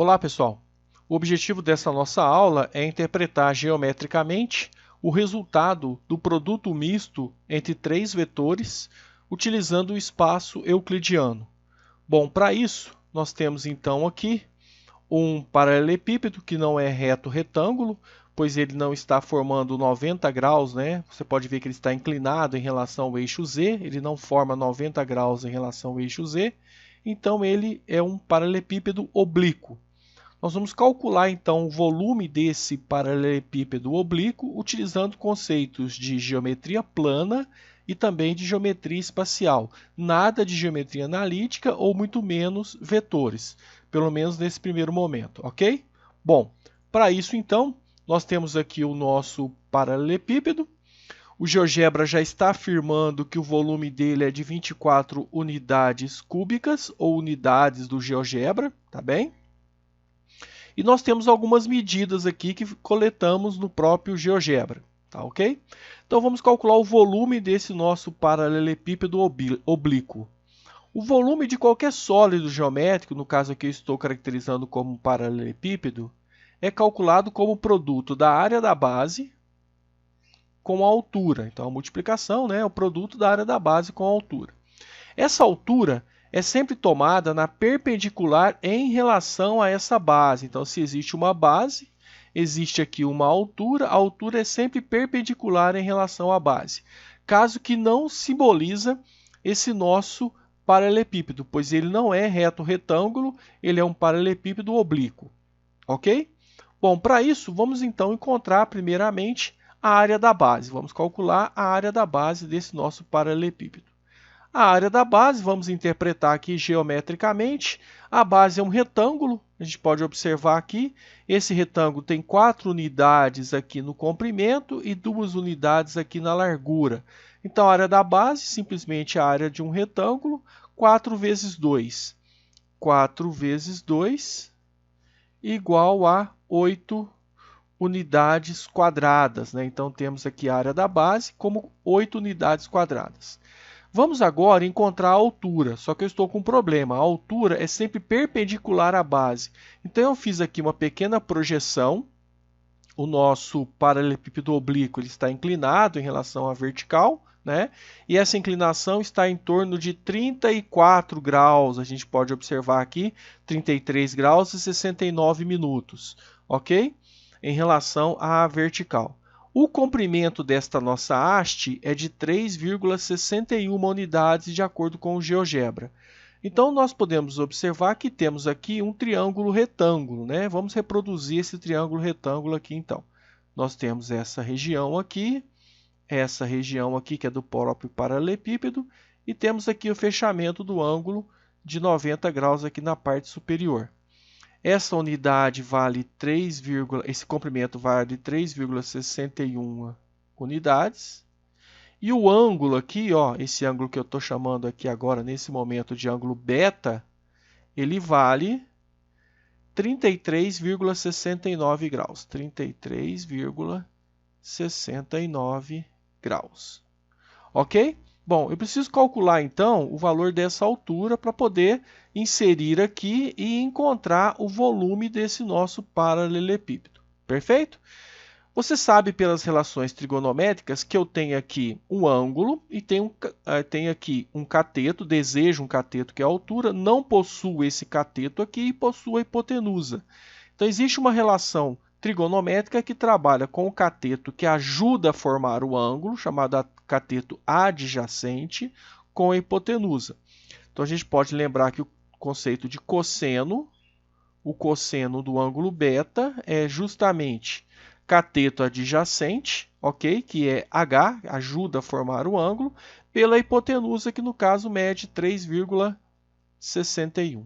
Olá, pessoal! O objetivo dessa nossa aula é interpretar geometricamente o resultado do produto misto entre três vetores utilizando o espaço euclidiano. Bom, para isso, nós temos então aqui um paralelepípedo que não é reto retângulo, pois ele não está formando 90 graus, né? Você pode ver que ele está inclinado em relação ao eixo Z, ele não forma 90 graus em relação ao eixo Z, então ele é um paralelepípedo oblíquo. Nós vamos calcular então o volume desse paralelepípedo oblíquo utilizando conceitos de geometria plana e também de geometria espacial. Nada de geometria analítica ou muito menos vetores, pelo menos nesse primeiro momento, ok? Bom, para isso então, nós temos aqui o nosso paralelepípedo. O GeoGebra já está afirmando que o volume dele é de 24 unidades cúbicas ou unidades do GeoGebra, tá bem? E nós temos algumas medidas aqui que coletamos no próprio GeoGebra, tá ok? Então vamos calcular o volume desse nosso paralelepípedo oblíquo. O volume de qualquer sólido geométrico, no caso aqui eu estou caracterizando como um paralelepípedo, é calculado como produto da área da base com a altura. Então a multiplicação, né, é o produto da área da base com a altura. Essa altura é sempre tomada na perpendicular em relação a essa base. Então, se existe uma base, existe aqui uma altura, a altura é sempre perpendicular em relação à base. Caso que não simboliza esse nosso paralelepípedo, pois ele não é reto retângulo, ele é um paralelepípedo oblíquo. Ok? Bom, para isso, vamos então encontrar primeiramente a área da base. Vamos calcular a área da base desse nosso paralelepípedo. A área da base, vamos interpretar aqui geometricamente, a base é um retângulo, a gente pode observar aqui, esse retângulo tem 4 unidades aqui no comprimento e 2 unidades aqui na largura. Então, a área da base, simplesmente a área de um retângulo, 4 vezes 2. 4 vezes 2 igual a 8 unidades quadradas, né? Então, temos aqui a área da base como 8 unidades quadradas. Vamos agora encontrar a altura, só que eu estou com um problema. A altura é sempre perpendicular à base. Então, eu fiz aqui uma pequena projeção. O nosso paralelepípedo oblíquo ele está inclinado em relação à vertical, né? E essa inclinação está em torno de 34 graus. A gente pode observar aqui 33 graus e 69 minutos, ok? Em relação à vertical. O comprimento desta nossa haste é de 3,61 unidades de acordo com o GeoGebra. Então, nós podemos observar que temos aqui um triângulo retângulo, né? Vamos reproduzir esse triângulo retângulo aqui, então. Nós temos essa região aqui que é do próprio paralelepípedo, e temos aqui o fechamento do ângulo de 90 graus aqui na parte superior. Essa unidade vale esse comprimento vale 3,61 unidades. E o ângulo aqui, ó, esse ângulo que eu estou chamando aqui agora, nesse momento, de ângulo beta, ele vale 33,69 graus. 33,69 graus. Ok? Bom, eu preciso calcular, então, o valor dessa altura para poder inserir aqui e encontrar o volume desse nosso paralelepípedo. Perfeito? Você sabe pelas relações trigonométricas que eu tenho aqui um ângulo e tenho aqui um cateto, desejo um cateto que é a altura, não possuo esse cateto aqui e possuo a hipotenusa. Então, existe uma relação trigonométrica que trabalha com o cateto que ajuda a formar o ângulo, chamado cateto adjacente, com a hipotenusa. Então, a gente pode lembrar que o conceito de cosseno, o cosseno do ângulo beta é justamente cateto adjacente, ok? Que é H, ajuda a formar o ângulo, pela hipotenusa, que no caso mede 3,61.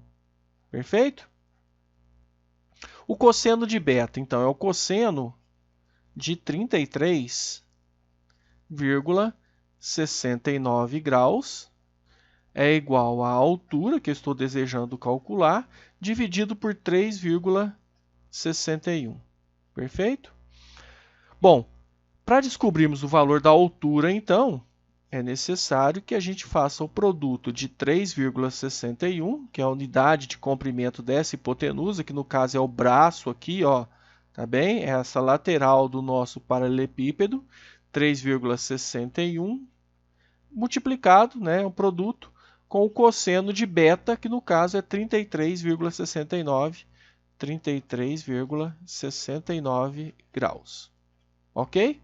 Perfeito? O cosseno de beta, então, é o cosseno de 33,69 graus, é igual à altura que eu estou desejando calcular, dividido por 3,61. Perfeito? Bom, para descobrirmos o valor da altura, então, é necessário que a gente faça o produto de 3,61, que é a unidade de comprimento dessa hipotenusa, que no caso é o braço aqui, ó, tá bem? É essa lateral do nosso paralelepípedo, 3,61, multiplicado, né, o produto, com o cosseno de beta, que no caso é 33,69 graus. Ok?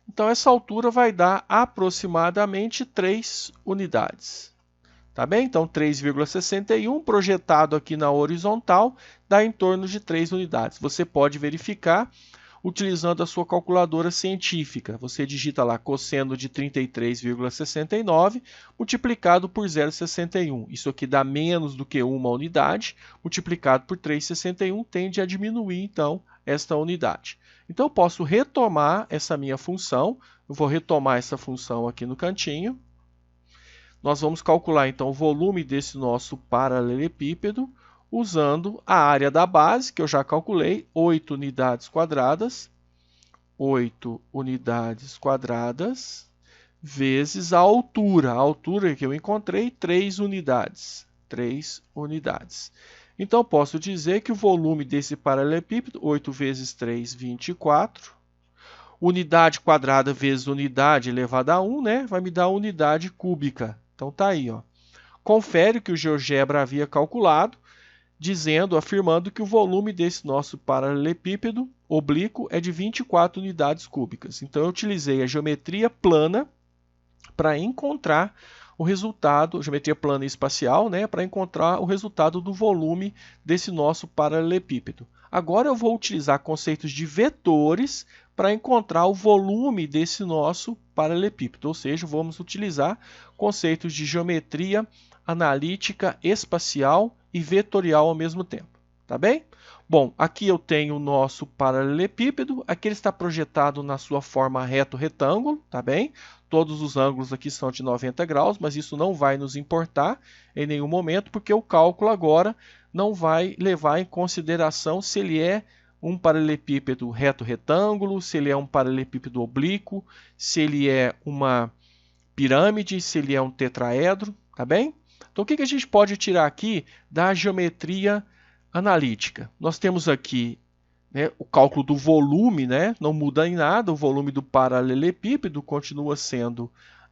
Então, essa altura vai dar aproximadamente 3 unidades. Tá bem? Então, 3,61 projetado aqui na horizontal dá em torno de 3 unidades. Você pode verificar utilizando a sua calculadora científica. Você digita lá cosseno de 33,69 multiplicado por 0,61. Isso aqui dá menos do que uma unidade, multiplicado por 3,61 tende a diminuir, então, esta unidade. Então, eu posso retomar essa minha função. Eu vou retomar essa função aqui no cantinho. Nós vamos calcular, então, o volume desse nosso paralelepípedo usando a área da base, que eu já calculei, 8 unidades quadradas. 8 unidades quadradas vezes a altura que eu encontrei, 3 unidades. 3 unidades. Então, posso dizer que o volume desse paralelepípedo, 8 vezes 3, 24. Unidade quadrada vezes unidade elevada a 1, né? Vai me dar unidade cúbica. Então, tá aí, ó. Confere que o GeoGebra havia calculado, afirmando que o volume desse nosso paralelepípedo oblíquo é de 24 unidades cúbicas. Então, eu utilizei a geometria plana para encontrar o resultado, geometria plana e espacial, né, para encontrar o resultado do volume desse nosso paralelepípedo. Agora eu vou utilizar conceitos de vetores para encontrar o volume desse nosso paralelepípedo, ou seja, vamos utilizar conceitos de geometria analítica, espacial e vetorial ao mesmo tempo. Tá bem? Bom, aqui eu tenho o nosso paralelepípedo, aqui ele está projetado na sua forma reto-retângulo, tá bem? Todos os ângulos aqui são de 90 graus, mas isso não vai nos importar em nenhum momento, porque o cálculo agora não vai levar em consideração se ele é um paralelepípedo reto-retângulo, se ele é um paralelepípedo oblíquo, se ele é uma pirâmide, se ele é um tetraedro, tá bem? Então, o que a gente pode tirar aqui da geometria analítica? Nós temos aqui, né, o cálculo do volume, né, não muda em nada, o volume do paralelepípedo continua sendo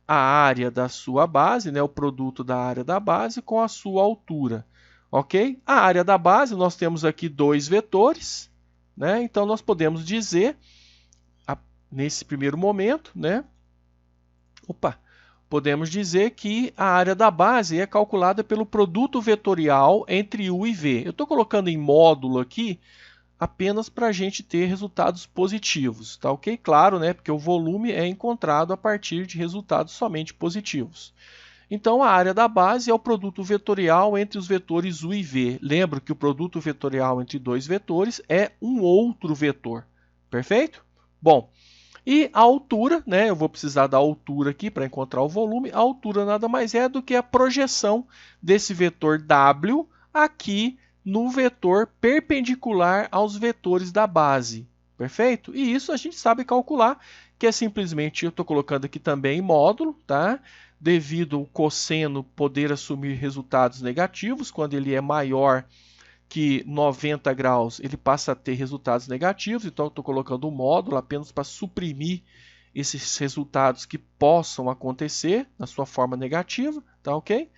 a área da sua base, né, o produto da área da base com a sua altura. Ok? A área da base, nós temos aqui dois vetores, né, então nós podemos dizer, nesse primeiro momento, né, podemos dizer que a área da base é calculada pelo produto vetorial entre U e V. Eu estou colocando em módulo aqui apenas para a gente ter resultados positivos, tá ok? Claro, né? Porque o volume é encontrado a partir de resultados somente positivos. Então, a área da base é o produto vetorial entre os vetores U e V. Lembra que o produto vetorial entre dois vetores é um outro vetor. Perfeito? Bom, e a altura, né? Eu vou precisar da altura aqui para encontrar o volume. A altura nada mais é do que a projeção desse vetor W aqui no vetor perpendicular aos vetores da base. Perfeito? E isso a gente sabe calcular, que é simplesmente, eu estou colocando aqui também em módulo, tá? Devido ao cosseno poder assumir resultados negativos, quando ele é maior que 90 graus, ele passa a ter resultados negativos, então eu estou colocando um módulo apenas para suprimir esses resultados que possam acontecer na sua forma negativa, tá ok?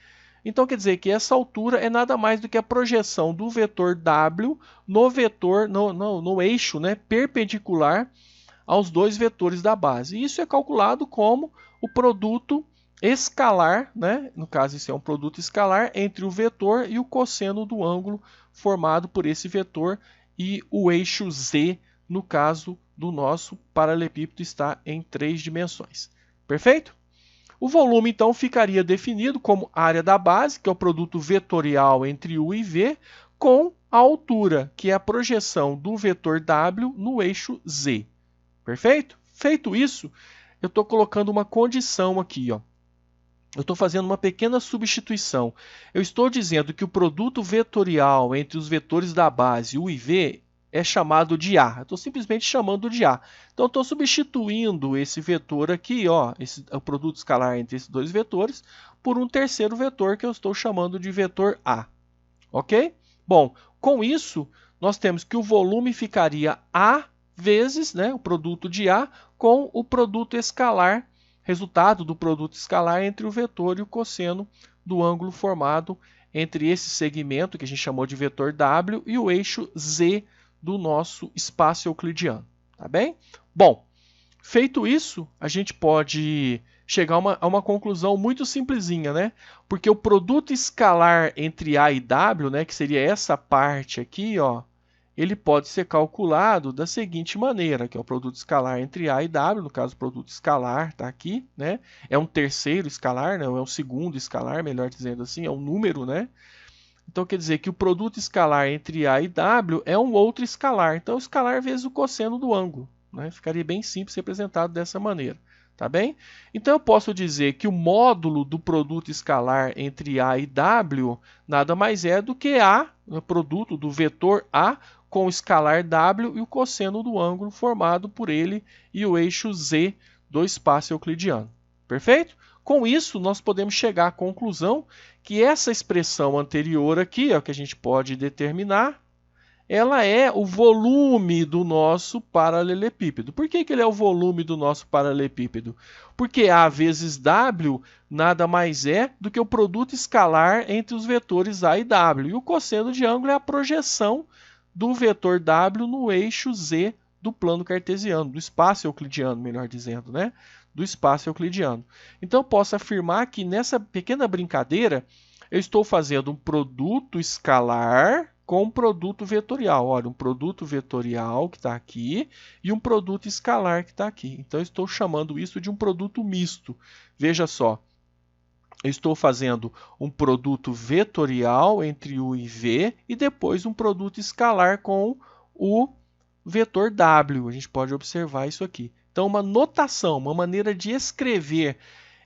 Então quer dizer que essa altura é nada mais do que a projeção do vetor W no eixo, né, perpendicular aos dois vetores da base. E isso é calculado como o produto escalar, né? No caso isso é um produto escalar entre o vetor e o cosseno do ângulo formado por esse vetor e o eixo Z, no caso do nosso paralelepípedo, está em 3 dimensões. Perfeito? O volume, então, ficaria definido como área da base, que é o produto vetorial entre U e V, com a altura, que é a projeção do vetor W no eixo Z. Perfeito? Feito isso, eu estou colocando uma condição aqui, ó. Eu estou fazendo uma pequena substituição. Eu estou dizendo que o produto vetorial entre os vetores da base U e V é chamado de A. Estou simplesmente chamando de A. Então, estou substituindo esse vetor aqui, ó, o produto escalar entre esses dois vetores, por um terceiro vetor que eu estou chamando de vetor A. Ok? Bom, com isso, nós temos que o volume ficaria A vezes, né, o produto de A com o produto escalar, resultado do produto escalar entre o vetor e o cosseno do ângulo formado entre esse segmento, que a gente chamou de vetor W, e o eixo Z do nosso espaço euclidiano. Tá bem? Bom, feito isso, a gente pode chegar a uma conclusão muito simplesinha, né? Porque o produto escalar entre A e W, né, que seria essa parte aqui, ó, ele pode ser calculado da seguinte maneira, que é o produto escalar entre A e W, no caso o produto escalar está aqui, né? É um terceiro escalar, né? Ou é um segundo escalar, melhor dizendo assim, é um número, né? Então quer dizer que o produto escalar entre A e W é um outro escalar. Então o escalar vezes o cosseno do ângulo, né? Ficaria bem simples representado dessa maneira. Tá bem? Então eu posso dizer que o módulo do produto escalar entre A e W nada mais é do que A, o produto do vetor A com o escalar W e o cosseno do ângulo formado por ele e o eixo Z do espaço euclidiano. Perfeito? Com isso, nós podemos chegar à conclusão que essa expressão anterior aqui, ó, que a gente pode determinar, ela é o volume do nosso paralelepípedo. Por que ele é o volume do nosso paralelepípedo? Porque A vezes W nada mais é do que o produto escalar entre os vetores A e W. E o cosseno de ângulo é a projeção do vetor W no eixo Z do plano cartesiano, do espaço euclidiano, melhor dizendo, né? Do espaço euclidiano. Então, eu posso afirmar que nessa pequena brincadeira, eu estou fazendo um produto escalar com um produto vetorial. Olha, um produto vetorial que está aqui e um produto escalar que está aqui. Então, eu estou chamando isso de um produto misto. Veja só, eu estou fazendo um produto vetorial entre U e V e depois um produto escalar com o vetor W. A gente pode observar isso aqui. Então, uma notação, uma maneira de escrever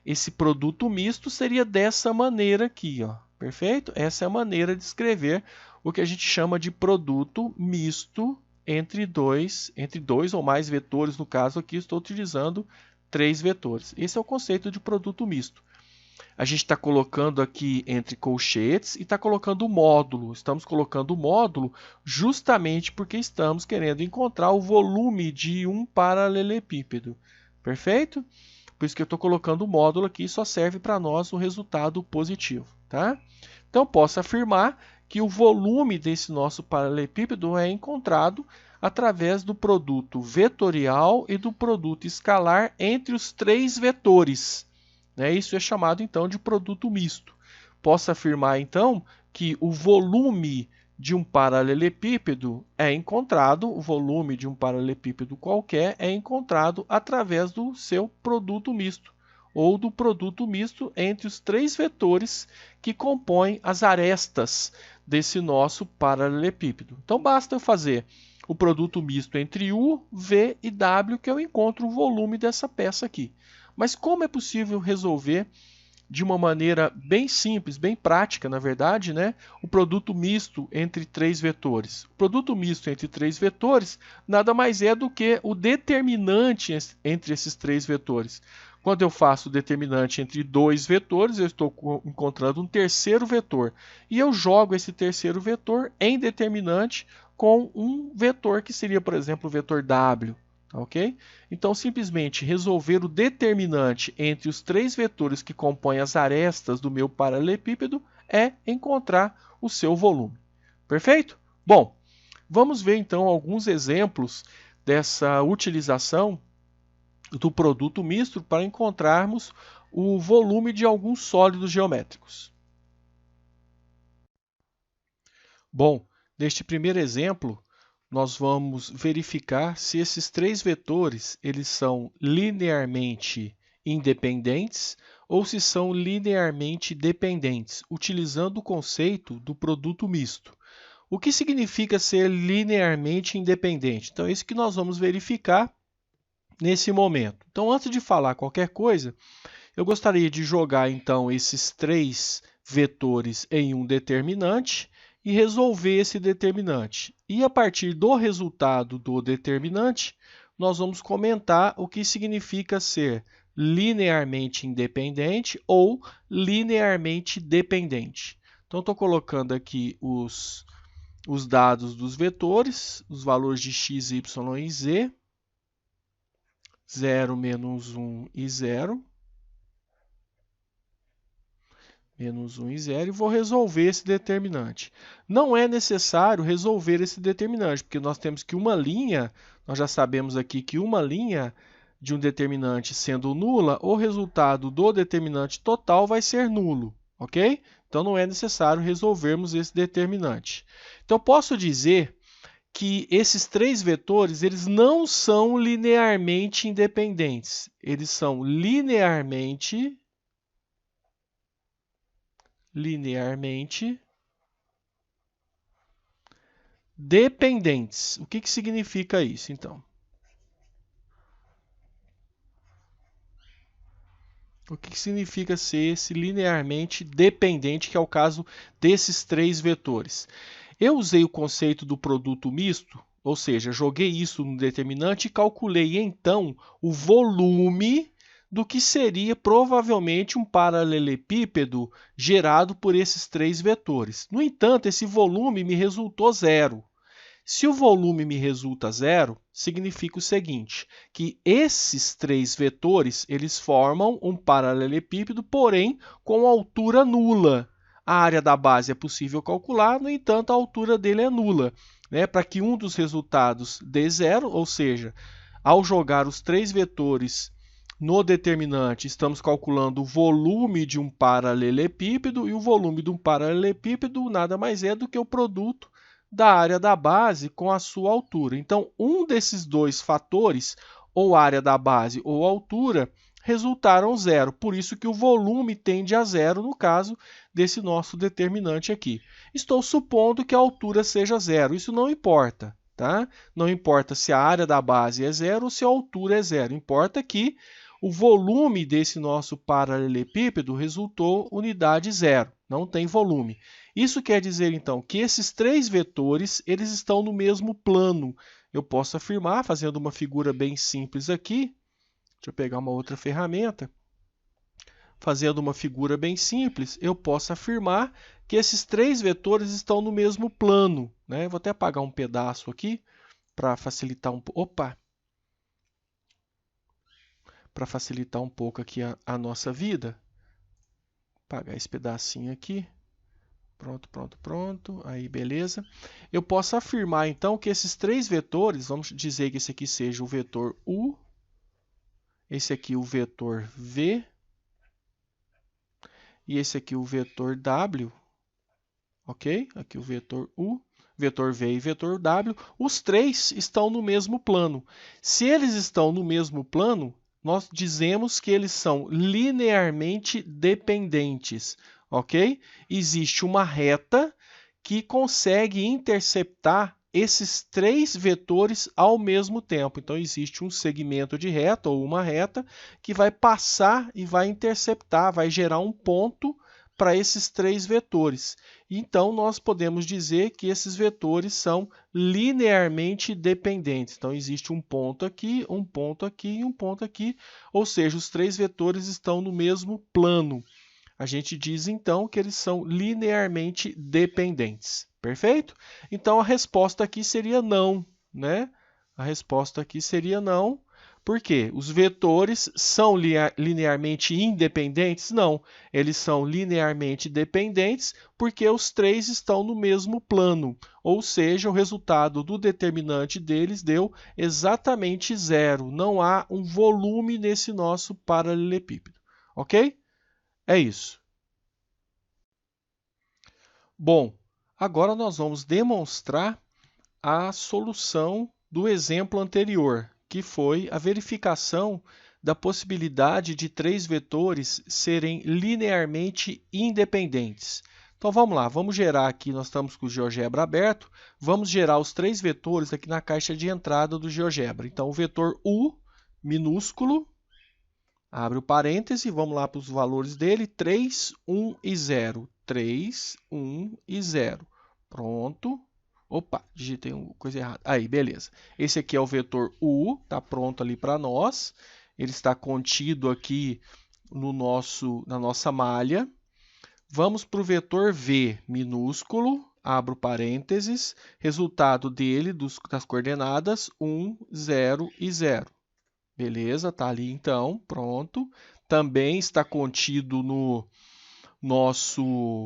esse produto misto seria dessa maneira aqui, ó. Perfeito? Essa é a maneira de escrever o que a gente chama de produto misto entre dois ou mais vetores. No caso aqui, estou utilizando 3 vetores. Esse é o conceito de produto misto. A gente está colocando aqui entre colchetes e está colocando o módulo. Estamos colocando o módulo justamente porque estamos querendo encontrar o volume de um paralelepípedo. Perfeito? Por isso que eu estou colocando o módulo aqui, só serve para nós o resultado positivo. Tá? Então, posso afirmar que o volume desse nosso paralelepípedo é encontrado através do produto vetorial e do produto escalar entre os 3 vetores. Isso é chamado, então, de produto misto. Posso afirmar, então, que o volume de um paralelepípedo é encontrado, o volume de um paralelepípedo qualquer é encontrado através do seu produto misto, ou do produto misto entre os 3 vetores que compõem as arestas desse nosso paralelepípedo. Então, basta eu fazer o produto misto entre U, V e W que eu encontro o volume dessa peça aqui. Mas como é possível resolver de uma maneira bem simples, bem prática, na verdade, né, o produto misto entre 3 vetores? O produto misto entre 3 vetores nada mais é do que o determinante entre esses 3 vetores. Quando eu faço o determinante entre 2 vetores, eu estou encontrando um terceiro vetor. E eu jogo esse terceiro vetor em determinante com um vetor que seria, por exemplo, o vetor W. Ok? Então, simplesmente resolver o determinante entre os 3 vetores que compõem as arestas do meu paralelepípedo é encontrar o seu volume. Perfeito? Bom, vamos ver então alguns exemplos dessa utilização do produto misto para encontrarmos o volume de alguns sólidos geométricos. Bom, neste primeiro exemplo, nós vamos verificar se esses 3 vetores eles são linearmente independentes ou se são linearmente dependentes, utilizando o conceito do produto misto. O que significa ser linearmente independente? Então, é isso que nós vamos verificar nesse momento. Então, antes de falar qualquer coisa, eu gostaria de jogar então esses 3 vetores em um determinante, e resolver esse determinante. E a partir do resultado do determinante, nós vamos comentar o que significa ser linearmente independente ou linearmente dependente. Então, estou colocando aqui os dados dos vetores, os valores de x, y e z, 0, menos 1 e 0. Menos 1 e 0, e vou resolver esse determinante. Não é necessário resolver esse determinante, porque nós temos que uma linha, nós já sabemos aqui que uma linha de um determinante sendo nula, o resultado do determinante total vai ser nulo, ok? Então não é necessário resolvermos esse determinante. Então posso dizer que esses três vetores eles não são linearmente independentes, eles são linearmente dependentes. O que significa isso, então? O que significa ser esse linearmente dependente, que é o caso desses três vetores? Eu usei o conceito do produto misto, ou seja, joguei isso no determinante e calculei, então, o volume do que seria provavelmente um paralelepípedo gerado por esses três vetores. No entanto, esse volume me resultou zero. Se o volume me resulta zero, significa o seguinte, que esses três vetores eles formam um paralelepípedo, porém com altura nula. A área da base é possível calcular, no entanto, a altura dele é nula. Para que um dos resultados dê zero, ou seja, ao jogar os três vetores no determinante, estamos calculando o volume de um paralelepípedo, e o volume de um paralelepípedo nada mais é do que o produto da área da base com a sua altura. Então, um desses dois fatores, ou área da base ou altura, resultaram zero. Por isso que o volume tende a zero no caso desse nosso determinante aqui. Estou supondo que a altura seja zero. Isso não importa, tá? Não importa se a área da base é zero ou se a altura é zero. Importa que o volume desse nosso paralelepípedo resultou unidade zero, não tem volume. Isso quer dizer, então, que esses três vetores eles estão no mesmo plano. Eu posso afirmar, fazendo uma figura bem simples aqui, deixa eu pegar uma outra ferramenta, fazendo uma figura bem simples, eu posso afirmar que esses três vetores estão no mesmo plano. Vou até apagar um pedaço aqui, para facilitar um pouco. Para facilitar um pouco aqui a nossa vida. Apagar esse pedacinho aqui. Pronto. Aí, beleza. Eu posso afirmar, então, que esses três vetores, vamos dizer que esse aqui seja o vetor U, esse aqui o vetor V, e esse aqui o vetor W, ok? Aqui o vetor U, vetor V e vetor W, os três estão no mesmo plano. Se eles estão no mesmo plano, nós dizemos que eles são linearmente dependentes, ok? Existe uma reta que consegue interceptar esses três vetores ao mesmo tempo. Então, existe um segmento de reta ou uma reta que vai passar e vai interceptar, vai gerar um ponto para esses três vetores. Então, nós podemos dizer que esses vetores são linearmente dependentes. Então, existe um ponto aqui, um ponto aqui e um ponto aqui, ou seja, os três vetores estão no mesmo plano. A gente diz, então, que eles são linearmente dependentes. Perfeito? Então, a resposta aqui seria não, né? A resposta aqui seria não. Por quê? Os vetores são linearmente independentes? Não, eles são linearmente dependentes porque os três estão no mesmo plano, ou seja, o resultado do determinante deles deu exatamente zero. Não há um volume nesse nosso paralelepípedo, ok? É isso. Bom, agora nós vamos demonstrar a solução do exemplo anterior, que foi a verificação da possibilidade de três vetores serem linearmente independentes. Então vamos lá, vamos gerar aqui, nós estamos com o GeoGebra aberto, vamos gerar os três vetores aqui na caixa de entrada do GeoGebra. Então o vetor U minúsculo, abre o parêntese, vamos lá para os valores dele, 3, 1 e 0. 3, 1 e 0. Pronto. Opa, digitei uma coisa errada. Aí, beleza. Esse aqui é o vetor U, está pronto ali para nós. Ele está contido aqui na nossa malha. Vamos para o vetor V minúsculo, abro parênteses, resultado dele, das coordenadas 1, 0 e 0. Beleza, está ali então, pronto. Também está contido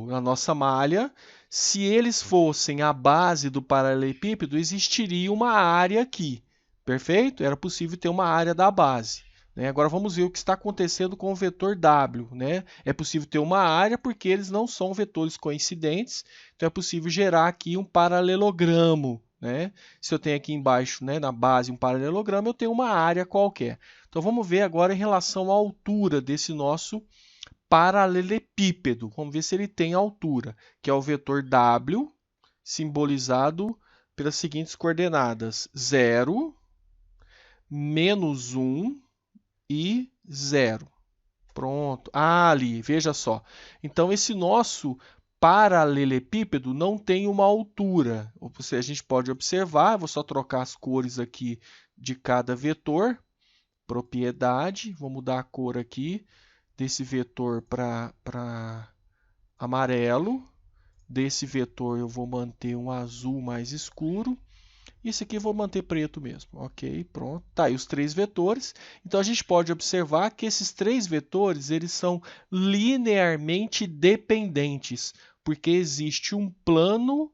na nossa malha. Se eles fossem a base do paralelepípedo, existiria uma área aqui. Perfeito? Era possível ter uma área da base. Né? Agora vamos ver o que está acontecendo com o vetor W. Né? É possível ter uma área porque eles não são vetores coincidentes, então é possível gerar aqui um paralelogramo. Né? Se eu tenho aqui embaixo, né, na base, um paralelogramo, eu tenho uma área qualquer. Então vamos ver agora em relação à altura desse nosso paralelepípedo. Vamos ver se ele tem altura, que é o vetor W, simbolizado pelas seguintes coordenadas: 0, menos 1 e 0. Pronto. Ah, ali, veja só. Então, esse nosso paralelepípedo não tem uma altura. A gente pode observar, vou só trocar as cores aqui de cada vetor. Propriedade, vou mudar a cor aqui desse vetor para amarelo. Desse vetor eu vou manter um azul mais escuro. Esse aqui eu vou manter preto mesmo. Ok, pronto. Tá aí os três vetores. Então a gente pode observar que esses três vetores eles são linearmente dependentes, porque existe um plano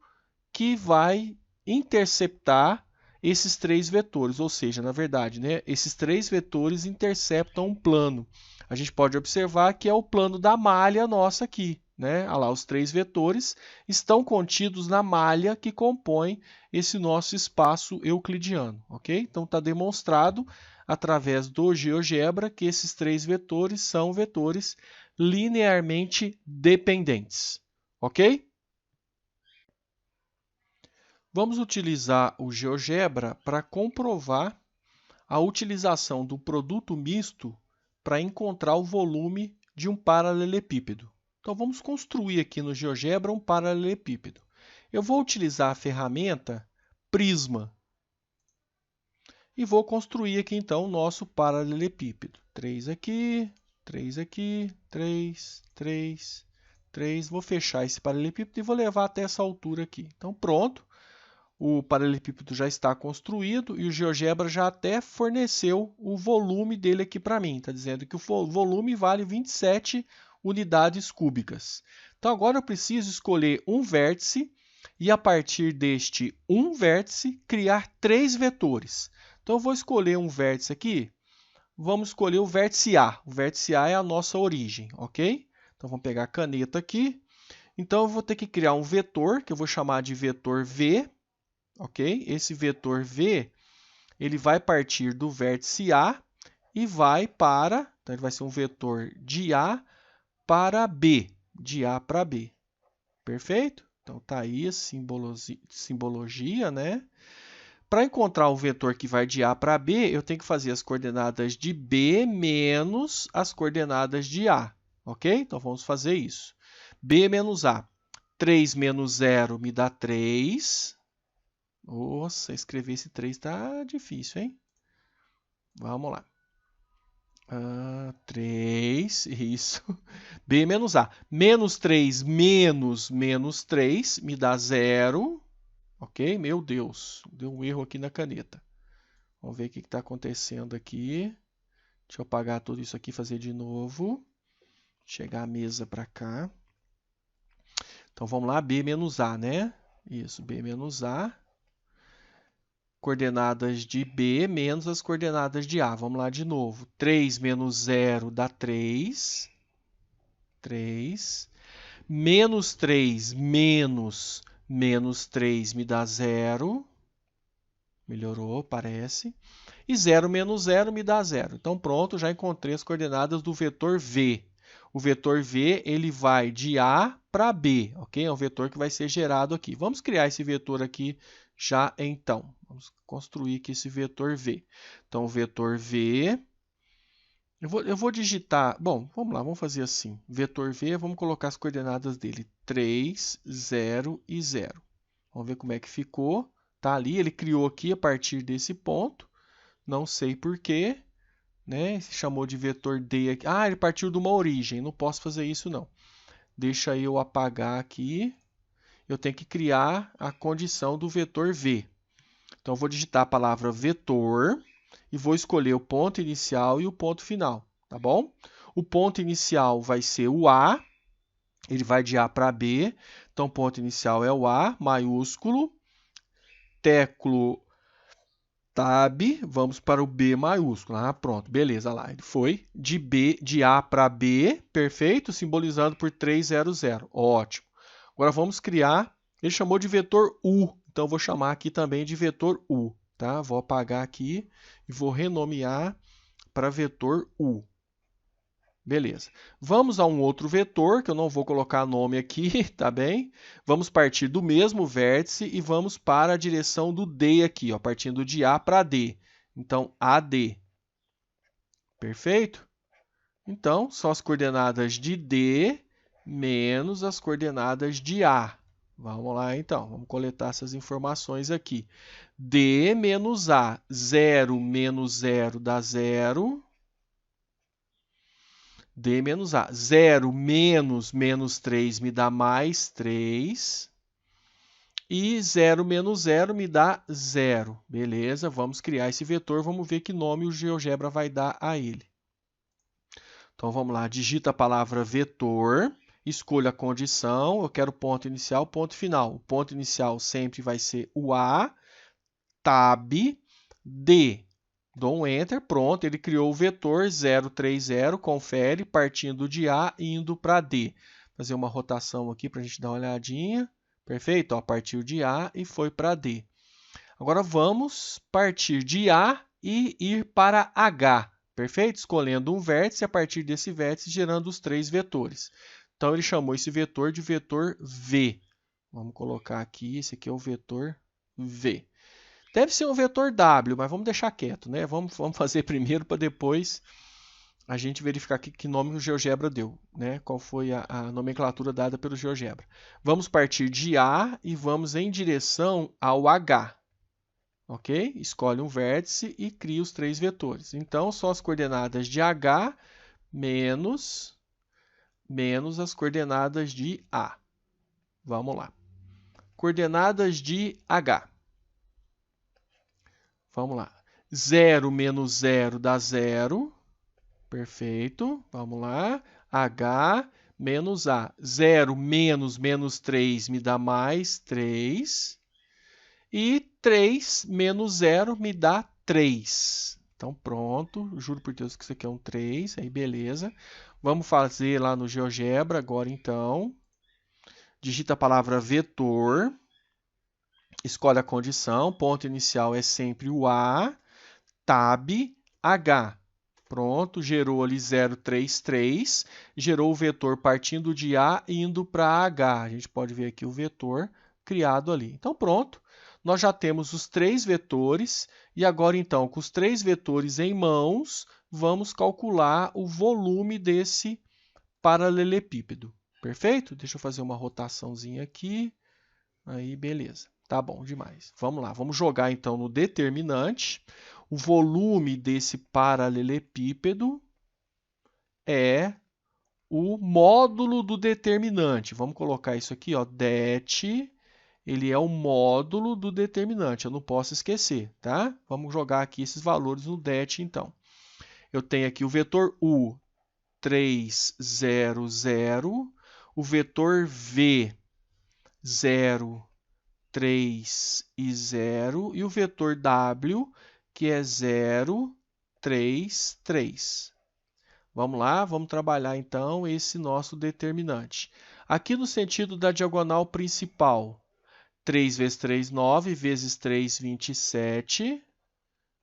que vai interceptar esses três vetores, ou seja, na verdade, né, esses três vetores interceptam um plano. A gente pode observar que é o plano da malha nossa aqui. Né? Olha lá, os três vetores estão contidos na malha que compõe esse nosso espaço euclidiano. Okay? Então está demonstrado através do GeoGebra que esses três vetores são vetores linearmente dependentes. Ok? Vamos utilizar o GeoGebra para comprovar a utilização do produto misto para encontrar o volume de um paralelepípedo. Então vamos construir aqui no GeoGebra um paralelepípedo. Eu vou utilizar a ferramenta Prisma e vou construir aqui então o nosso paralelepípedo. 3 aqui, 3 aqui, 3, 3, 3. Vou fechar esse paralelepípedo e vou levar até essa altura aqui. Então pronto. O paralelepípedo já está construído e o GeoGebra já até forneceu o volume dele aqui para mim. Está dizendo que o volume vale 27 unidades cúbicas. Então agora eu preciso escolher um vértice e a partir deste um vértice criar três vetores. Então eu vou escolher um vértice aqui. Vamos escolher o vértice A. O vértice A é a nossa origem, ok? Então vamos pegar a caneta aqui. Então eu vou ter que criar um vetor que eu vou chamar de vetor V. Ok? Esse vetor V ele vai partir do vértice A e vai para, então ele vai ser um vetor de A para B, de A para B. Perfeito? Então tá aí a simbologia, né? Para encontrar o vetor que vai de A para B, eu tenho que fazer as coordenadas de B menos as coordenadas de A. Ok? Então vamos fazer isso. B menos A. 3 menos 0 me dá 3. Nossa, escrever esse 3 está difícil, hein? Vamos lá. 3, isso. B menos A. Menos 3 menos 3 me dá 0. Ok? Meu Deus, deu um erro aqui na caneta. Vamos ver o que está acontecendo aqui. Deixa eu apagar tudo isso aqui e fazer de novo. Chegar a mesa para cá. Então vamos lá, B menos A, né? Isso, B menos A. Coordenadas de B menos as coordenadas de A. Vamos lá de novo. 3 menos 0 dá 3. 3. Menos 3 menos 3 me dá 0. Melhorou, parece. E 0 menos 0 me dá 0. Então pronto, já encontrei as coordenadas do vetor V. O vetor V ele vai de A para B, ok? É um vetor que vai ser gerado aqui. Vamos criar esse vetor aqui já então. Vamos construir aqui esse vetor V. Então, o vetor V, eu vou digitar, bom, vamos lá, vamos fazer assim. Vetor V, vamos colocar as coordenadas dele, 3, 0 e 0. Vamos ver como é que ficou. Tá ali, ele criou aqui a partir desse ponto. Não sei por quê, né? Se chamou de vetor D aqui. Ah, ele partiu de uma origem. Não posso fazer isso, não. Deixa eu apagar aqui. Eu tenho que criar a condição do vetor V. Então, eu vou digitar a palavra vetor e vou escolher o ponto inicial e o ponto final, tá bom? O ponto inicial vai ser o A, ele vai de A para B, então o ponto inicial é o A, maiúsculo, teclo tab, vamos para o B maiúsculo. Ah, pronto, beleza, lá, ele foi de A para B, perfeito, simbolizado por 300, ótimo. Agora vamos criar, ele chamou de vetor U, então eu vou chamar aqui também de vetor U, tá? Vou apagar aqui e vou renomear para vetor U. Beleza. Vamos a um outro vetor, que eu não vou colocar nome aqui, tá bem? Vamos partir do mesmo vértice e vamos para a direção do D aqui, ó, partindo de A para D. Então, AD. Perfeito? Então, são as coordenadas de D menos as coordenadas de A. Vamos lá, então. Vamos coletar essas informações aqui. D menos A. 0 menos 0 dá 0. D menos A. 0 menos menos 3 me dá mais 3. E 0 menos 0 me dá 0. Beleza, vamos criar esse vetor. Vamos ver que nome o GeoGebra vai dar a ele. Então, vamos lá. Digita a palavra vetor. Escolha a condição. Eu quero ponto inicial, ponto final. O ponto inicial sempre vai ser o A. Tab. D. Dou um Enter, pronto, ele criou o vetor 030, confere, partindo de A e indo para D. Fazer uma rotação aqui para a gente dar uma olhadinha. Perfeito? Ó, partiu de A e foi para D. Agora vamos partir de A e ir para H. Perfeito? Escolhendo um vértice, a partir desse vértice, gerando os 3 vetores. Então, ele chamou esse vetor de vetor V. Vamos colocar aqui, esse aqui é o vetor V. Deve ser um vetor W, mas vamos deixar quieto, né? Vamos fazer primeiro para depois a gente verificar que nome o GeoGebra deu, né? Qual foi a nomenclatura dada pelo GeoGebra. Vamos partir de A e vamos em direção ao H. Ok? Escolhe um vértice e cria os 3 vetores. Então, são as coordenadas de H menos as coordenadas de A. Vamos lá. Coordenadas de H. Vamos lá. 0 menos 0 dá 0. Perfeito. Vamos lá. H menos A. 0 menos menos 3 me dá mais 3. E 3 menos 0 me dá 3. Então, pronto. Juro por Deus que isso aqui é um 3. Aí, beleza. Vamos fazer lá no GeoGebra agora, então. Digita a palavra vetor. Escolhe a condição. Ponto inicial é sempre o A. Tab H. Pronto, gerou ali 033, gerou o vetor partindo de A e indo para H. A gente pode ver aqui o vetor criado ali. Então, pronto, nós já temos os 3 vetores e agora, então, com os 3 vetores em mãos, vamos calcular o volume desse paralelepípedo. Perfeito? Deixa eu fazer uma rotaçãozinha aqui. Aí, beleza. Tá bom demais. Vamos lá, vamos jogar então no determinante. O volume desse paralelepípedo é o módulo do determinante. Vamos colocar isso aqui, ó, det, ele é o módulo do determinante, eu não posso esquecer, tá? Vamos jogar aqui esses valores no det, então. Eu tenho aqui o vetor U, 300, o vetor V, 0, 3 e 0, e o vetor W, que é 0, 3, 3. Vamos lá, vamos trabalhar então esse nosso determinante. Aqui no sentido da diagonal principal, 3 vezes 3, 9, vezes 3, 27.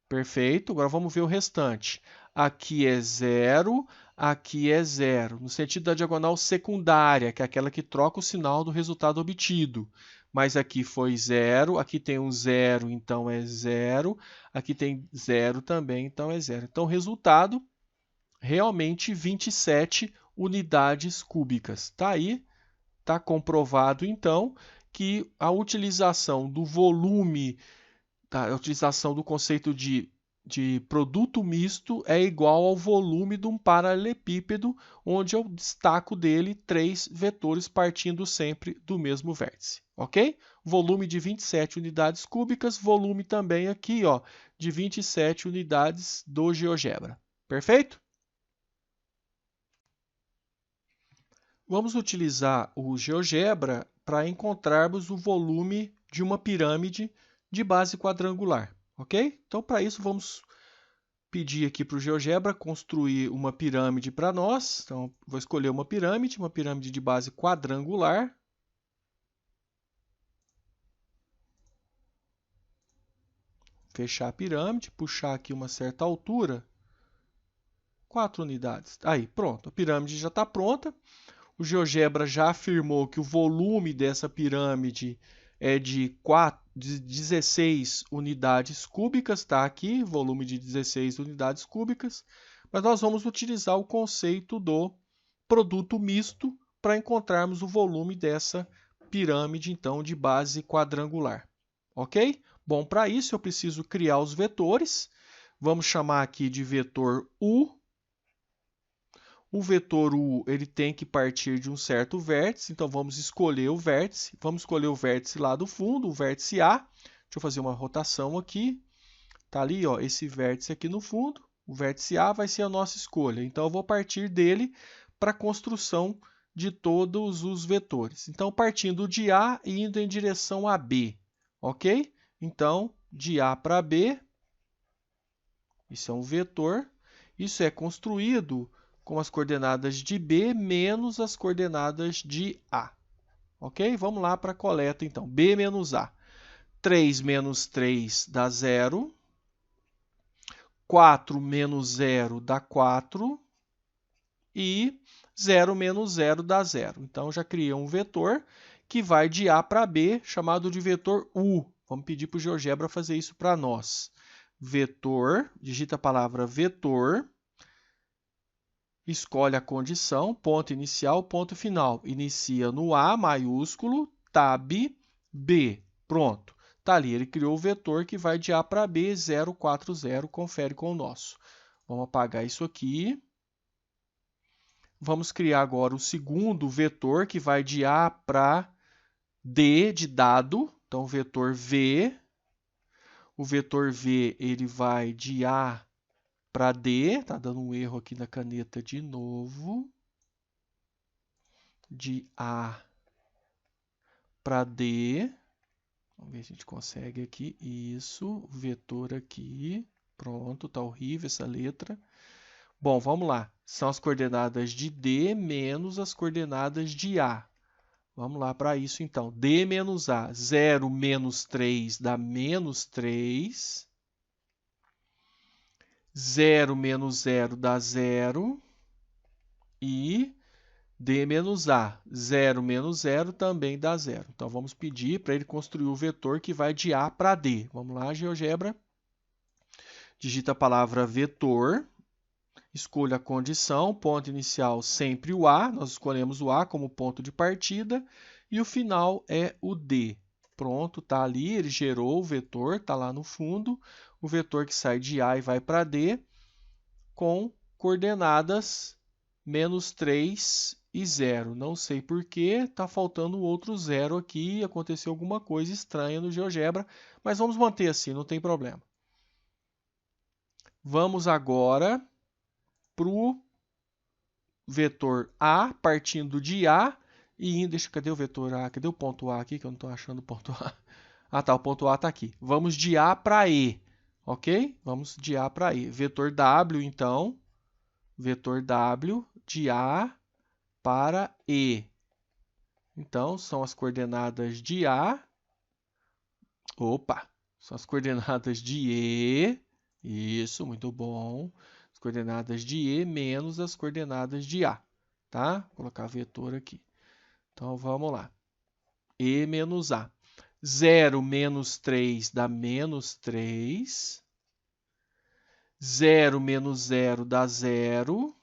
Perfeito, agora vamos ver o restante. Aqui é 0, aqui é 0. No sentido da diagonal secundária, que é aquela que troca o sinal do resultado obtido. Mas aqui foi 0, aqui tem um 0, então é 0. Aqui tem 0 também, então é 0. Então, o resultado, realmente 27 unidades cúbicas. Está aí, está comprovado então. que a utilização do volume, a utilização do conceito de produto misto é igual ao volume de um paralelepípedo, onde eu destaco dele 3 vetores partindo sempre do mesmo vértice, ok? Volume de 27 unidades cúbicas, volume também aqui, ó, de 27 unidades do GeoGebra. Perfeito? Vamos utilizar o GeoGebra para encontrarmos o volume de uma pirâmide de base quadrangular, ok? Então, para isso, vamos pedir aqui para o GeoGebra construir uma pirâmide para nós. Então, vou escolher uma pirâmide de base quadrangular. Fechar a pirâmide, puxar aqui uma certa altura. 4 unidades. Aí, pronto, a pirâmide já está pronta. O GeoGebra já afirmou que o volume dessa pirâmide é de 16 unidades cúbicas, está aqui, volume de 16 unidades cúbicas, mas nós vamos utilizar o conceito do produto misto para encontrarmos o volume dessa pirâmide, então, de base quadrangular. Ok? Bom, para isso eu preciso criar os vetores. Vamos chamar aqui de vetor U. O vetor U ele tem que partir de um certo vértice, então vamos escolher o vértice. Vamos escolher o vértice lá do fundo, o vértice A. Deixa eu fazer uma rotação aqui. Está ali, ó, esse vértice aqui no fundo. O vértice A vai ser a nossa escolha. Então, eu vou partir dele para a construção de todos os vetores. Então, partindo de A e indo em direção a B. Ok? Então, de A para B, isso é um vetor. Isso é construído com as coordenadas de B menos as coordenadas de A. Ok? Vamos lá para a coleta, então. B menos A. 3 menos 3 dá 0. 4 menos 0 dá 4. E 0 menos 0 dá 0. Então, já criei um vetor que vai de A para B, chamado de vetor U. Vamos pedir para o GeoGebra fazer isso para nós. Vetor, digita a palavra vetor. Escolhe a condição, ponto inicial, ponto final. Inicia no A maiúsculo, tab, B. Pronto. Está ali, ele criou o vetor que vai de A para B, 0, 4, 0. Confere com o nosso. Vamos apagar isso aqui. Vamos criar agora o segundo vetor que vai de A para D de dado. Então, o vetor V. O vetor V ele vai de A para D, está dando um erro aqui na caneta de novo. De A para D. Vamos ver se a gente consegue aqui. Isso, o vetor aqui. Pronto, está horrível essa letra. Bom, vamos lá. São as coordenadas de D menos as coordenadas de A. Vamos lá para isso, então. D menos A. 0 menos 3 dá menos 3. 0 menos 0 dá 0. E D menos A. 0 menos 0 também dá 0. Então, vamos pedir para ele construir o vetor que vai de A para D. Vamos lá, GeoGebra. Digita a palavra vetor. Escolha a condição, ponto inicial sempre o A. Nós escolhemos o A como ponto de partida. E o final é o D. Pronto, está ali, ele gerou o vetor, está lá no fundo. O vetor que sai de A e vai para D com coordenadas menos 3 e 0. Não sei porquê, está faltando outro 0 aqui, aconteceu alguma coisa estranha no GeoGebra, mas vamos manter assim, não tem problema. Vamos agora para o vetor A, partindo de A e indo... Cadê o vetor A? Cadê o ponto A aqui, que eu não estou achando o ponto A? Ah, tá, o ponto A está aqui. Vamos de A para E, ok? Vamos de A para E. Vetor W, então, vetor W de A para E. Então, são as coordenadas de A. Opa! São as coordenadas de E. Isso, muito bom. As coordenadas de E menos as coordenadas de A. Tá? Vou colocar vetor aqui. Então, vamos lá. E menos A. 0 menos 3 dá menos 3. 0 menos 0 dá 0.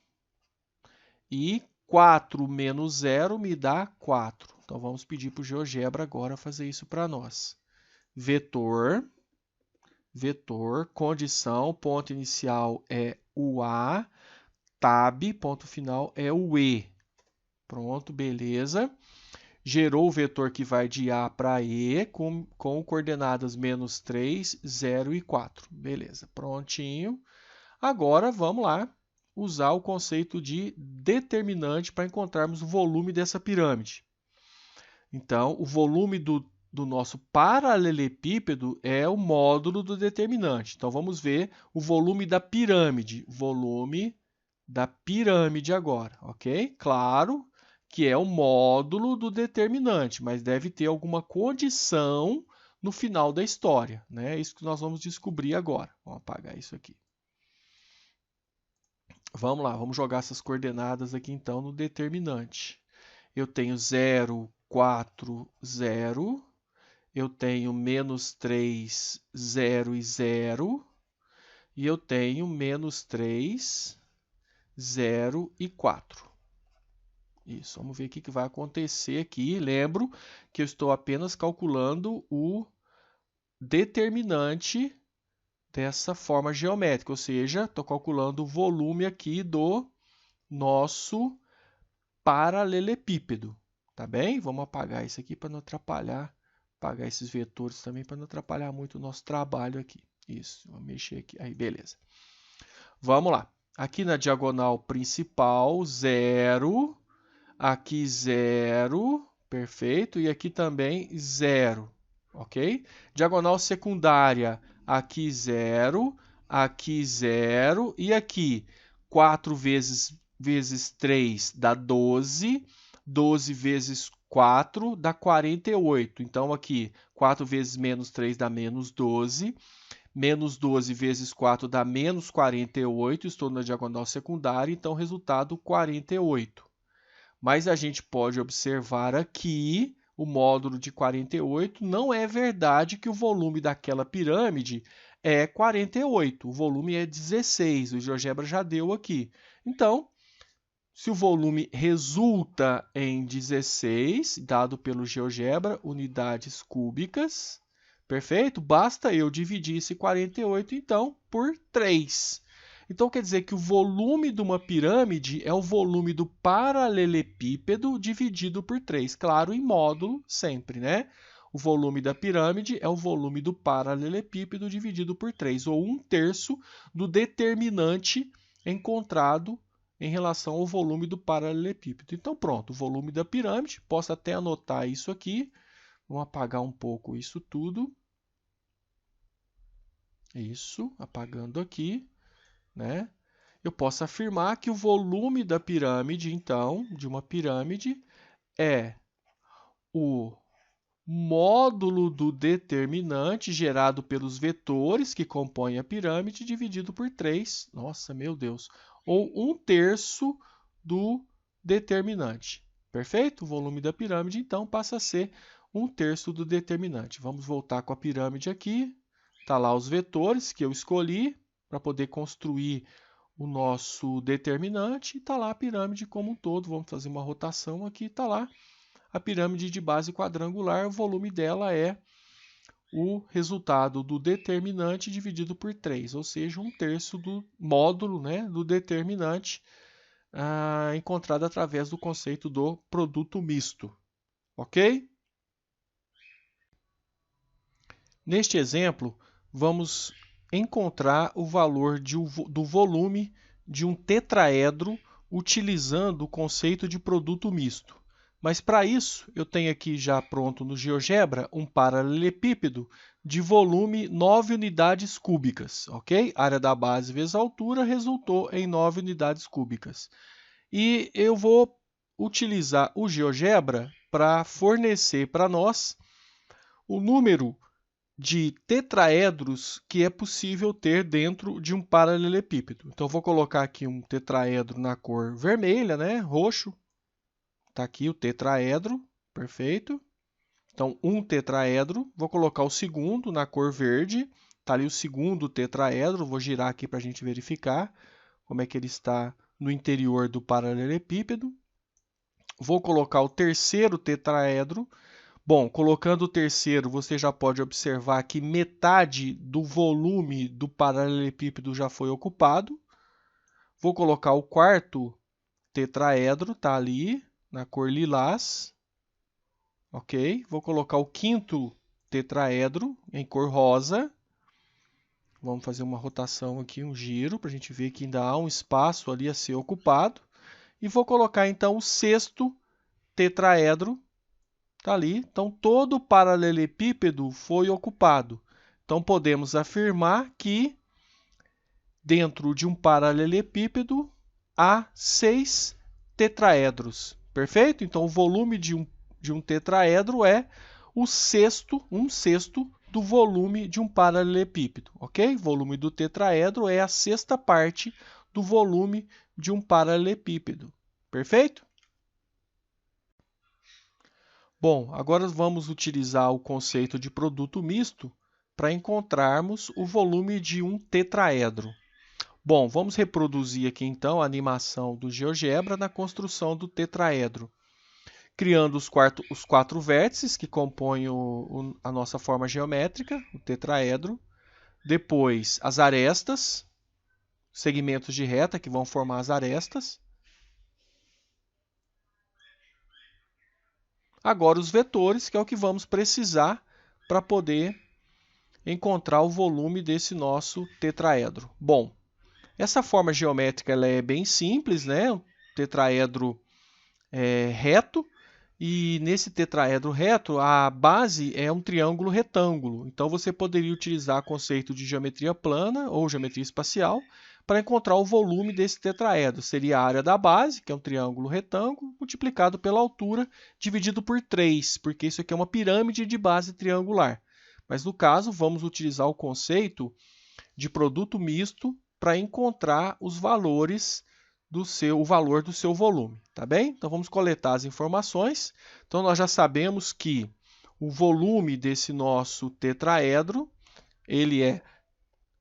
E 4 menos 0 me dá 4. Então, vamos pedir para o GeoGebra agora fazer isso para nós. Vetor, condição, ponto inicial é o A, tab, ponto final é o E. Pronto, beleza. Gerou o vetor que vai de A para E com coordenadas menos 3, 0 e 4. Beleza, prontinho. Agora, vamos lá usar o conceito de determinante para encontrarmos o volume dessa pirâmide. Então, o volume do nosso paralelepípedo é o módulo do determinante. Então, vamos ver o volume da pirâmide. Volume da pirâmide agora, ok? Claro que é o módulo do determinante, mas deve ter alguma condição no final da história, né? É isso que nós vamos descobrir agora. Vamos apagar isso aqui. Vamos lá, vamos jogar essas coordenadas aqui então no determinante. Eu tenho 0, 4, 0. Eu tenho menos 3, 0 e 0. E eu tenho menos 3, 0 e 4. Isso, vamos ver o que vai acontecer aqui. Lembro que eu estou apenas calculando o determinante dessa forma geométrica, ou seja, estou calculando o volume aqui do nosso paralelepípedo, tá bem? Vamos apagar isso aqui para não atrapalhar, apagar esses vetores também para não atrapalhar muito o nosso trabalho aqui. Isso, vamos mexer aqui, aí beleza. Vamos lá, aqui na diagonal principal, 0, aqui 0, perfeito, e aqui também 0, ok? Diagonal secundária, aqui 0, aqui 0, e aqui 4 vezes 3 dá 12, 12 vezes 4 dá 48. Então, aqui, 4 vezes menos 3 dá menos 12, menos 12 vezes 4 dá menos 48, estou na diagonal secundária, então, resultado 48. Mas a gente pode observar aqui o módulo de 48. Não é verdade que o volume daquela pirâmide é 48. O volume é 16. O GeoGebra já deu aqui. Então, se o volume resulta em 16, dado pelo GeoGebra, unidades cúbicas, perfeito? Basta eu dividir esse 48, então, por 3. Então, quer dizer que o volume de uma pirâmide é o volume do paralelepípedo dividido por 3. Claro, em módulo sempre, né? O volume da pirâmide é o volume do paralelepípedo dividido por 3, ou 1/3 do determinante encontrado em relação ao volume do paralelepípedo. Então, pronto, o volume da pirâmide. Posso até anotar isso aqui. Vamos apagar um pouco isso tudo. Isso, apagando aqui. Né? Eu posso afirmar que o volume da pirâmide, então, de uma pirâmide, é o módulo do determinante gerado pelos vetores que compõem a pirâmide dividido por 3. Nossa, meu Deus! Ou 1/3 do determinante. Perfeito? O volume da pirâmide, então, passa a ser 1/3 do determinante. Vamos voltar com a pirâmide aqui. Está lá os vetores que eu escolhi para poder construir o nosso determinante. Está lá a pirâmide como um todo. Vamos fazer uma rotação aqui. Está lá a pirâmide de base quadrangular. O volume dela é o resultado do determinante dividido por 3, ou seja, 1/3 do módulo, né, do determinante encontrado através do conceito do produto misto. Ok? Neste exemplo, vamos encontrar o valor do volume de um tetraedro utilizando o conceito de produto misto. Mas para isso, eu tenho aqui já pronto no GeoGebra um paralelepípedo de volume 9 unidades cúbicas, ok? Área da base vezes a altura resultou em 9 unidades cúbicas. E eu vou utilizar o GeoGebra para fornecer para nós o número de tetraedros que é possível ter dentro de um paralelepípedo. Então, vou colocar aqui um tetraedro na cor vermelha, né? Roxo. Está aqui o tetraedro, perfeito. Então, um tetraedro. Vou colocar o segundo na cor verde. Está ali o segundo tetraedro. Vou girar aqui para a gente verificar como é que ele está no interior do paralelepípedo. Vou colocar o terceiro tetraedro. Bom, colocando o terceiro, você já pode observar que metade do volume do paralelepípedo já foi ocupado. Vou colocar o quarto tetraedro, tá ali, na cor lilás. Ok? Vou colocar o quinto tetraedro em cor rosa. Vamos fazer uma rotação aqui, um giro, para a gente ver que ainda há um espaço ali a ser ocupado. E vou colocar então o sexto tetraedro, tá ali. Então todo o paralelepípedo foi ocupado. Então podemos afirmar que dentro de um paralelepípedo há 6 tetraedros. Perfeito? Então o volume de um tetraedro é um sexto do volume de um paralelepípedo, ok? O volume do tetraedro é a sexta parte do volume de um paralelepípedo. Perfeito? Bom, agora vamos utilizar o conceito de produto misto para encontrarmos o volume de um tetraedro. Bom, vamos reproduzir aqui então a animação do GeoGebra na construção do tetraedro. Criando os quatro vértices que compõem a nossa forma geométrica, o tetraedro. Depois as arestas, segmentos de reta que vão formar as arestas. Agora os vetores, que é o que vamos precisar para poder encontrar o volume desse nosso tetraedro. Bom, essa forma geométrica ela é bem simples, né? Um tetraedro reto. E nesse tetraedro reto, a base é um triângulo retângulo. Então você poderia utilizar o conceito de geometria plana ou geometria espacial para encontrar o volume desse tetraedro. Seria a área da base, que é um triângulo retângulo, multiplicado pela altura, dividido por 3, porque isso aqui é uma pirâmide de base triangular. Mas no caso, vamos utilizar o conceito de produto misto para encontrar os valores o valor do seu volume, tá bem? Então vamos coletar as informações. Então nós já sabemos que o volume desse nosso tetraedro, ele é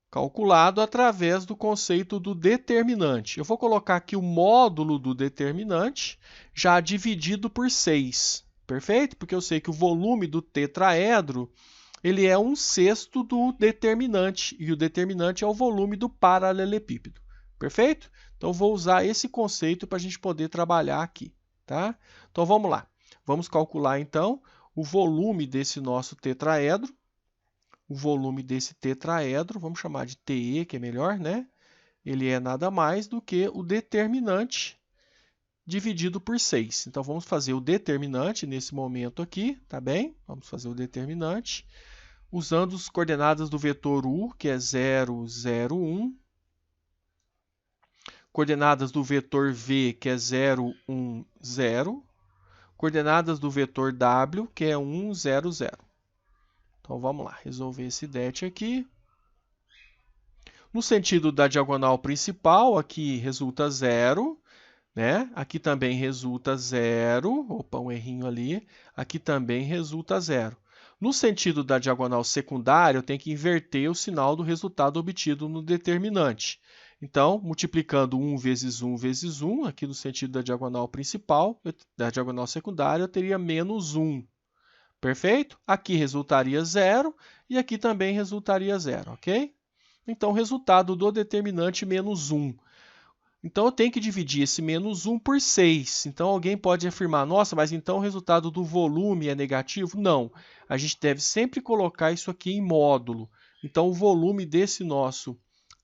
calculado através do conceito do determinante. Eu vou colocar aqui o módulo do determinante já dividido por 6, perfeito? Porque eu sei que o volume do tetraedro ele é um sexto do determinante, e o determinante é o volume do paralelepípedo. Perfeito? Então, vou usar esse conceito para a gente poder trabalhar aqui. Tá? Então, vamos lá. Vamos calcular, então, o volume desse nosso tetraedro. O volume desse tetraedro, vamos chamar de TE, que é melhor, né? Ele é nada mais do que o determinante dividido por 6. Então, vamos fazer o determinante nesse momento aqui, tá bem? Vamos fazer o determinante usando as coordenadas do vetor U, que é 0, 0, 1. Coordenadas do vetor V, que é 0, 1, 0. Coordenadas do vetor W, que é 1, 0, 0. Então, vamos lá, resolver esse det aqui. No sentido da diagonal principal, aqui resulta 0. Né? Aqui também resulta 0. Opa, um errinho ali. Aqui também resulta 0. No sentido da diagonal secundária, eu tenho que inverter o sinal do resultado obtido no determinante. Então, multiplicando 1 vezes 1 vezes 1, aqui no sentido da diagonal principal, da diagonal secundária, eu teria menos 1. Perfeito? Aqui resultaria 0 e aqui também resultaria 0, ok? Então, resultado do determinante menos 1. Então, eu tenho que dividir esse menos 1 por 6. Então, alguém pode afirmar, nossa, mas então o resultado do volume é negativo? Não. A gente deve sempre colocar isso aqui em módulo. Então, o volume desse nosso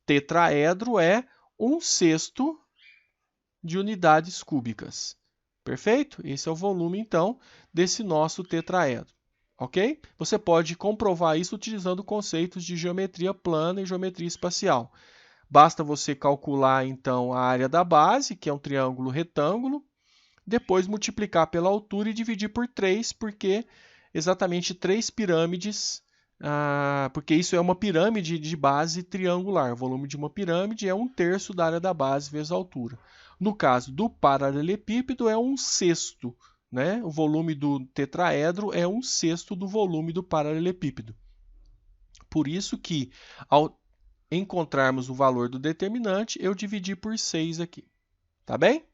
tetraedro é 1/6 de unidades cúbicas. Perfeito? Esse é o volume, então, desse nosso tetraedro. Ok? Você pode comprovar isso utilizando conceitos de geometria plana e geometria espacial. Basta você calcular, então, a área da base, que é um triângulo retângulo, depois multiplicar pela altura e dividir por 3, porque exatamente 3 pirâmides, porque isso é uma pirâmide de base triangular. O volume de uma pirâmide é 1/3 da área da base vezes a altura. No caso do paralelepípedo, é 1/6. Né? O volume do tetraedro é 1/6 do volume do paralelepípedo. Por isso que, ao encontrarmos o valor do determinante, eu dividi por 6 aqui. Tá bem?